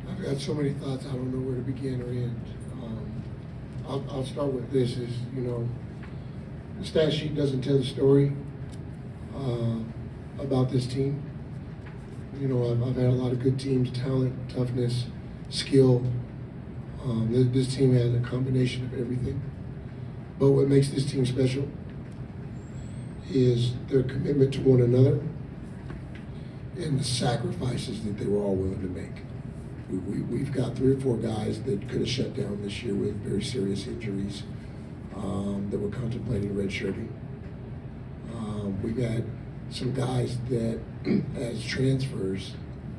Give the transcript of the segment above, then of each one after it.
I've got so many thoughts, I don't know where to begin or end. I'll start with this, is, the stat sheet doesn't tell the story about this team. I've had a lot of good teams, talent, toughness, skill. This team has a combination of everything. But what makes this team special is their commitment to one another and the sacrifices that they were all willing to make. We've got 3 or 4 guys that could have shut down this year with very serious injuries that were contemplating redshirting. We've had some guys that, as transfers,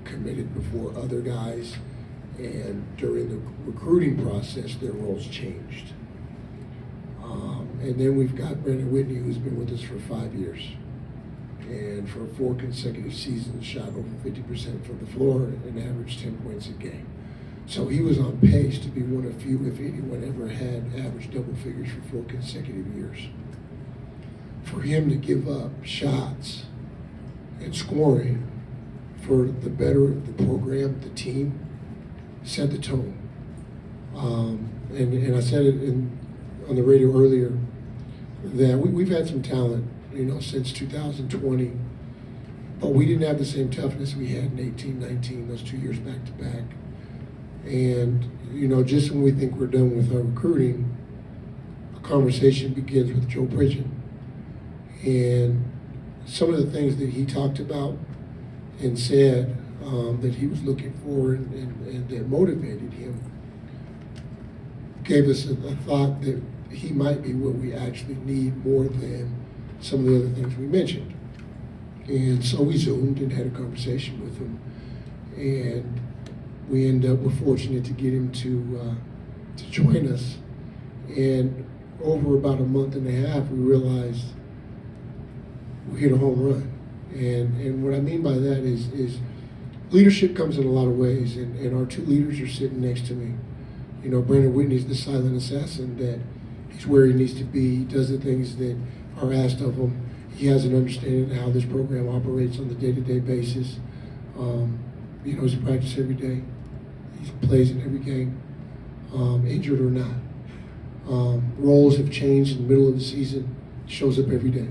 committed before other guys, and during the recruiting process, their roles changed. And then we've got Brandon Whitney, who's been with us for 5 years, and for 4 consecutive seasons shot over 50% from the floor and averaged 10 points a game. So he was on pace to be one of few, if anyone ever had, averaged double figures for 4 consecutive years. For him to give up shots and scoring for the better of the program, the team, set the tone. And I said it on the radio earlier that we've had some talent, since 2020, but we didn't have the same toughness we had in 18, 19, those 2 years back to back. And, just when we think we're done with our recruiting, a conversation begins with Joe Pridgen. And some of the things that he talked about and said that he was looking for and that motivated him gave us a thought that he might be what we actually need more than some of the other things we mentioned. And so we Zoomed and had a conversation with him, and we're fortunate to get him to join us. And over about a month and a half, we realized we hit a home run. And what I mean by that is leadership comes in a lot of ways, and our 2 leaders are sitting next to me. Brandon Whitney's the silent assassin, that he's where he needs to be. He does the things that are asked of him. He has an understanding of how this program operates on the day-to-day basis. He's in practice every day. He plays in every game, injured or not. Roles have changed in the middle of the season. Shows up every day.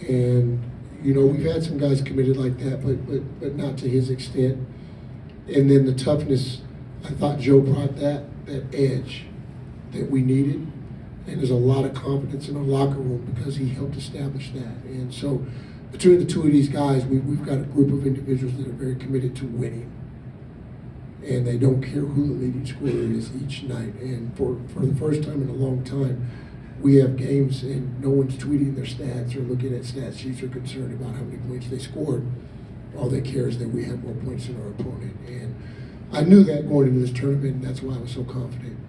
And, we've had some guys committed like that, but not to his extent. And then the toughness, I thought Joe brought that edge that we needed. And there's a lot of confidence in our locker room because he helped establish that. And so between the 2 of these guys, we've got a group of individuals that are very committed to winning. And they don't care who the leading scorer is each night. And for the first time in a long time, we have games and no one's tweeting their stats or looking at stat sheets or concerned about how many points they scored. All they care is that we have more points than our opponent. And I knew that going into this tournament, and that's why I was so confident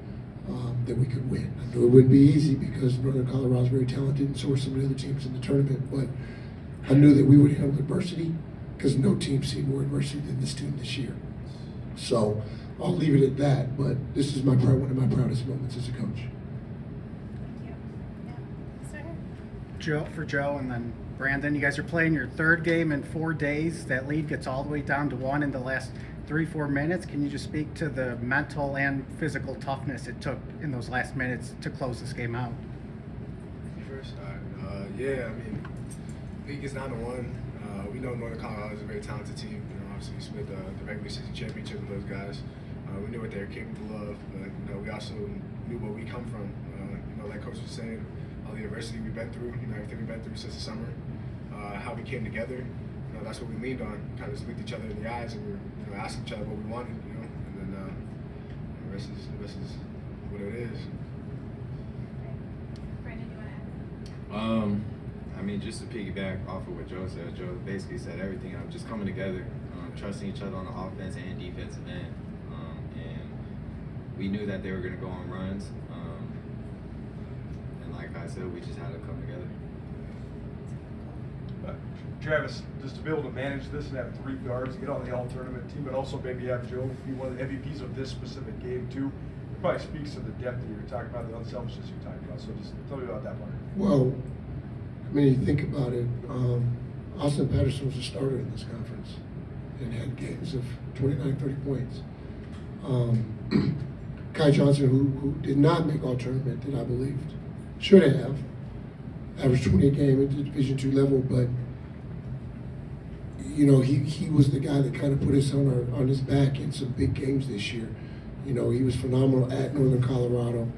that we could win. I knew it wouldn't be easy because Northern Colorado's very talented, and so are some of the other teams in the tournament, but I knew that we would handle adversity because no team's seen more adversity than this team this year. So I'll leave it at that, but this is one of my proudest moments as a coach. Joe, and then Brandon, you guys are playing your 3rd game in 4 days. That lead gets all the way down to 1 in the last 3-4 minutes. Can you just speak to the mental and physical toughness it took in those last minutes to close this game out? First, yeah, I mean, league is 9-1. We know Northern Colorado is a very talented team. Obviously we split the regular season championship with those guys. We knew what they were capable of, but we also knew where we come from. Like Coach was saying, all the adversity we've been through, everything we've been through since the summer, how we came together. That's what we leaned on. Kind of just looked each other in the eyes and we were asking each other what we wanted. And then the rest is what it is. Brandon, do you want to add? I mean, just to piggyback off of what Joe said, Joe basically said everything. Just coming together, trusting each other on the offense and defensive end. And we knew that they were going to go on runs. And like I said, we just had to come together. Travis, just to be able to manage this and have 3 guards, get on the all-tournament team, but also maybe have Joe be one of the MVPs of this specific game too, it probably speaks to the depth that you're talking about, the unselfishness you're talking about. So just tell me about that part. Well, I mean, you think about it, Austin Patterson was a starter in this conference and had games of 29, 30 points. Kai Johnson, who did not make all tournament, that I believed should have, averaged 20 a game at the Division II level, but you know, he was the guy that kind of put us on his back in some big games this year. You know, he was phenomenal at Northern Colorado.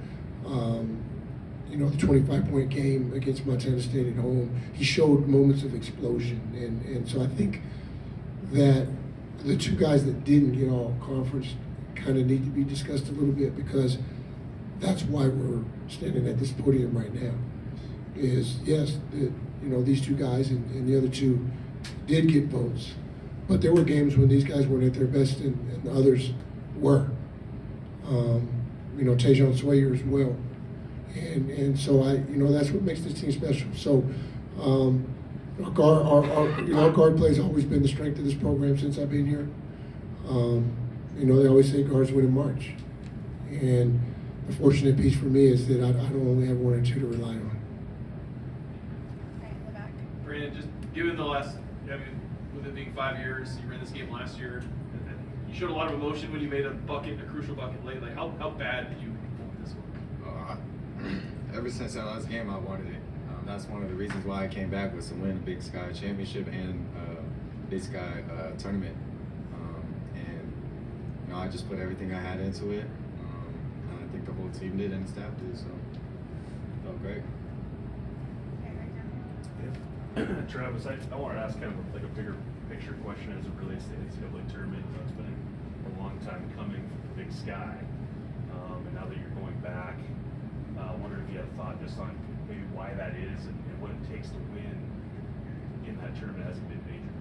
You know, the 25-point game against Montana State at home, he showed moments of explosion. And so I think that the two guys that didn't get all conference kind of need to be discussed a little bit, because that's why we're standing at this podium right now. Is yes, you know, these two guys and the other two did get votes, but there were games when these guys weren't at their best and the others were. You know, Tajon Sawyer as well. And so you know, that's what makes this team special. So our guard play has always been the strength of this program since I've been here. You know, they always say guards win in March. And the fortunate piece for me is that I don't only have one or two to rely on. Okay, in the back. Brandon, just given the last, I mean, with it being 5 years, you ran this game last year, and you showed a lot of emotion when you made a crucial bucket late. Like, how bad did you want this one? Ever since that last game, I wanted it. That's one of the reasons why I came back, was to win the Big Sky Championship and Big Sky tournament. And you know, I just put everything I had into it. And I think the whole team did and the staff did, so it felt great. Okay, right down. Travis, I want to ask kind of like a bigger picture question as it relates to the NCAA tournament. You know, it's been a long time coming for the Big Sky, and now that you're going back, I wonder if you have thought just on maybe why that is and what it takes to win in that tournament as a mid-major.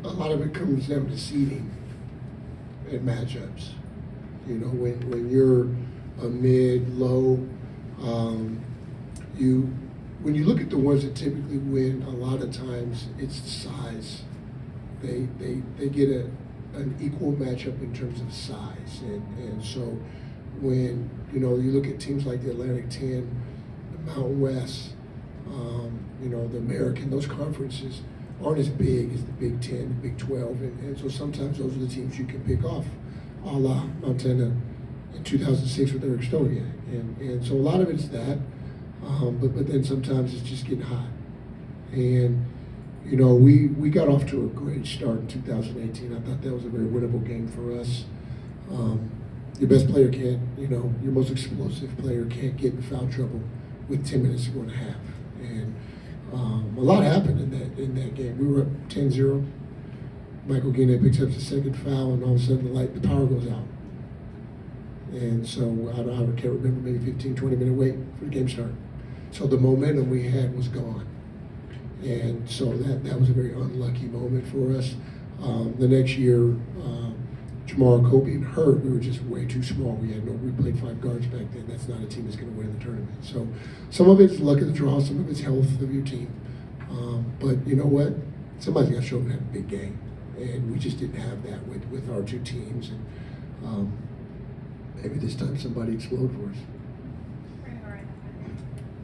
A lot of it comes down to seeding and matchups. You know, when you're a mid-low, when you look at the ones that typically win, a lot of times it's the size. They get an equal matchup in terms of size, and so when you know, you look at teams like the Atlantic 10, the Mountain West, you know, the American, those conferences aren't as big as the Big 10, the Big 12, and so sometimes those are the teams you can pick off, a la Montana in 2006 with Eric Stoliak, and so a lot of it's that, but then sometimes it's just getting hot. And you know, we got off to a great start in 2018. I thought that was a very winnable game for us. Your best player can't, you know, your most explosive player can't get in foul trouble with 10 minutes to go in a half. And a lot happened in that game. We were up 10-0. Michael Guinea picks up the second foul, and all of a sudden the power goes out. And so I can't remember, maybe 15, 20-minute wait for the game start. So the momentum we had was gone. And so that was a very unlucky moment for us. The next year, Jamal Kobe and hurt, we were just way too small. We played 5 guards back then. That's not a team that's going to win the tournament. So some of it's luck of the draw, some of it's health of your team. But you know what? Somebody's got to show up and have a big game. And we just didn't have that with our two teams. And maybe this time somebody explode for us. We're gonna go right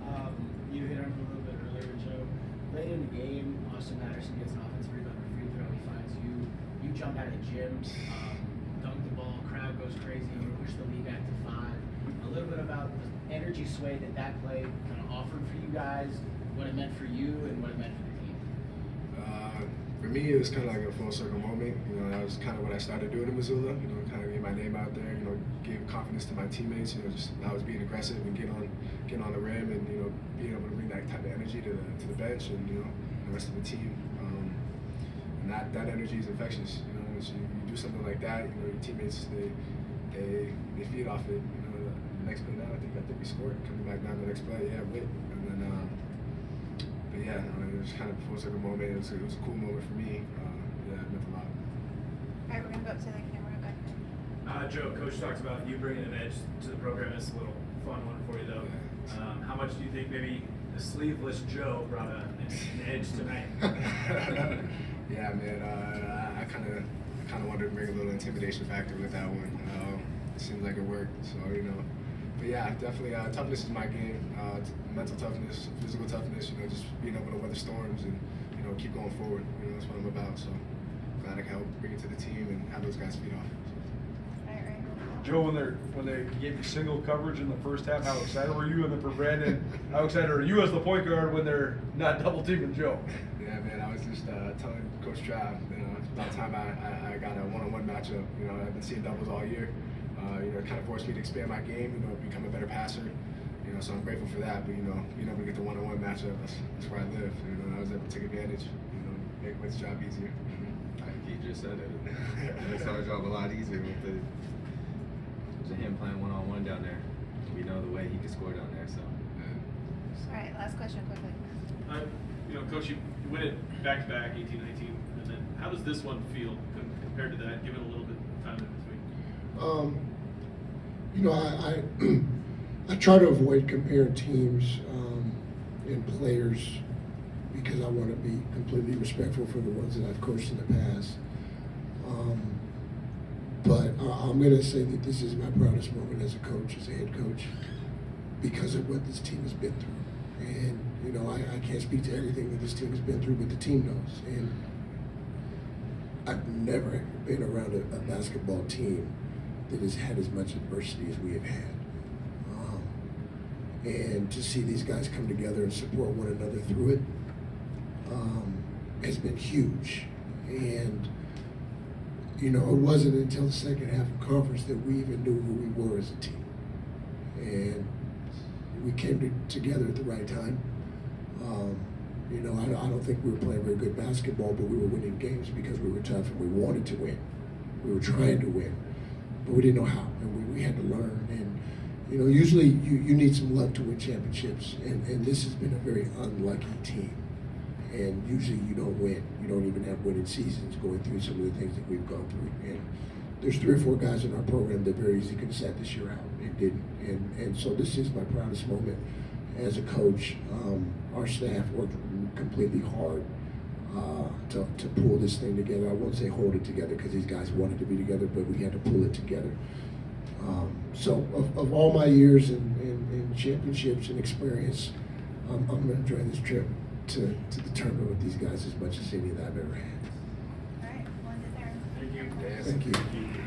down. You hit on it a little bit earlier, Joe. Late in the game, Austin Patterson gets an offensive rebound or free throw. He finds you. You jump out of gym, dunk the ball, crowd goes crazy. You push the lead back to 5. A little bit about the energy sway that play kind of offered for you guys, what it meant for you, and what it meant for the team. For me, it was kind of like a full circle moment. You know, that was kind of what I started doing in Missoula. You know, kind of get my name out there. You know, give confidence to my teammates. You know, just I was being aggressive and getting on the rim, and you know, being able to bring that type of energy to the bench and you know the rest of the team. And that energy is infectious. You know, as you do something like that, you know, your teammates they feed off it. You know, the next play down, I think we scored. Coming back down the next play, yeah, win. And then. But yeah, it was kind of a full circle moment. It was a cool moment for me. Yeah, it meant a lot. All right, we're gonna go up to the camera back there. Joe, Coach talks about you bringing an edge to the program. It's a little fun one for you, though. Yeah. How much do you think maybe the sleeveless Joe brought an edge tonight? Yeah, man. I kind of wanted to bring a little intimidation factor with that one. It seemed like it worked. So you know, but yeah, definitely toughness is my game. Mental toughness, physical toughness. You know, just being able to weather storms and keep going forward. You know, that's what I'm about. So glad I can help bring it to the team and have those guys feed off. Joe, when they gave you single coverage in the first half, how excited were you? And then for Brandon, how excited are you as the point guard when they're not double teaming Joe? Yeah, man, I was just telling Coach Trav, it's about time I got a one-on-one matchup. You know, I've been seeing doubles all year. It kind of forced me to expand my game, become a better passer. So I'm grateful for that. But, being able to get the one-on-one matchup, that's where I live. I was able to take advantage, make Whit's job easier. Like he just said it. It makes our job a lot easier with him playing one-on-one down there. We know the way he can score down there, so. All right, last question quickly. Coach, you win it back-to-back, 18-19, and then how does this one feel compared to that, given a little bit of time in between? I try to avoid comparing teams and players because I want to be completely respectful for the ones that I've coached in the past. But I'm going to say that this is my proudest moment as a coach, as a head coach, because of what this team has been through. And, I can't speak to everything that this team has been through, but the team knows. And I've never been around a basketball team that has had as much adversity as we have had. And to see these guys come together and support one another through it has been huge. And it wasn't until the second half of conference that we even knew who we were as a team. And we came together at the right time. I don't think we were playing very good basketball, but we were winning games because we were tough and we wanted to win. We were trying to win, but we didn't know how, and we had to learn. And usually you need some luck to win championships, and this has been a very unlucky team. And usually you don't win. You don't even have winning seasons going through some of the things that we've gone through. And there's 3 or 4 guys in our program that very easily could have sat this year out and didn't. And so this is my proudest moment as a coach. Our staff worked completely hard to pull this thing together. I won't say hold it together because these guys wanted to be together, but we had to pull it together. So of all my years in championships and experience, I'm going to enjoy this trip to the tournament with these guys as much as any that I've ever had. All right, well, there. Thank you. Thank you.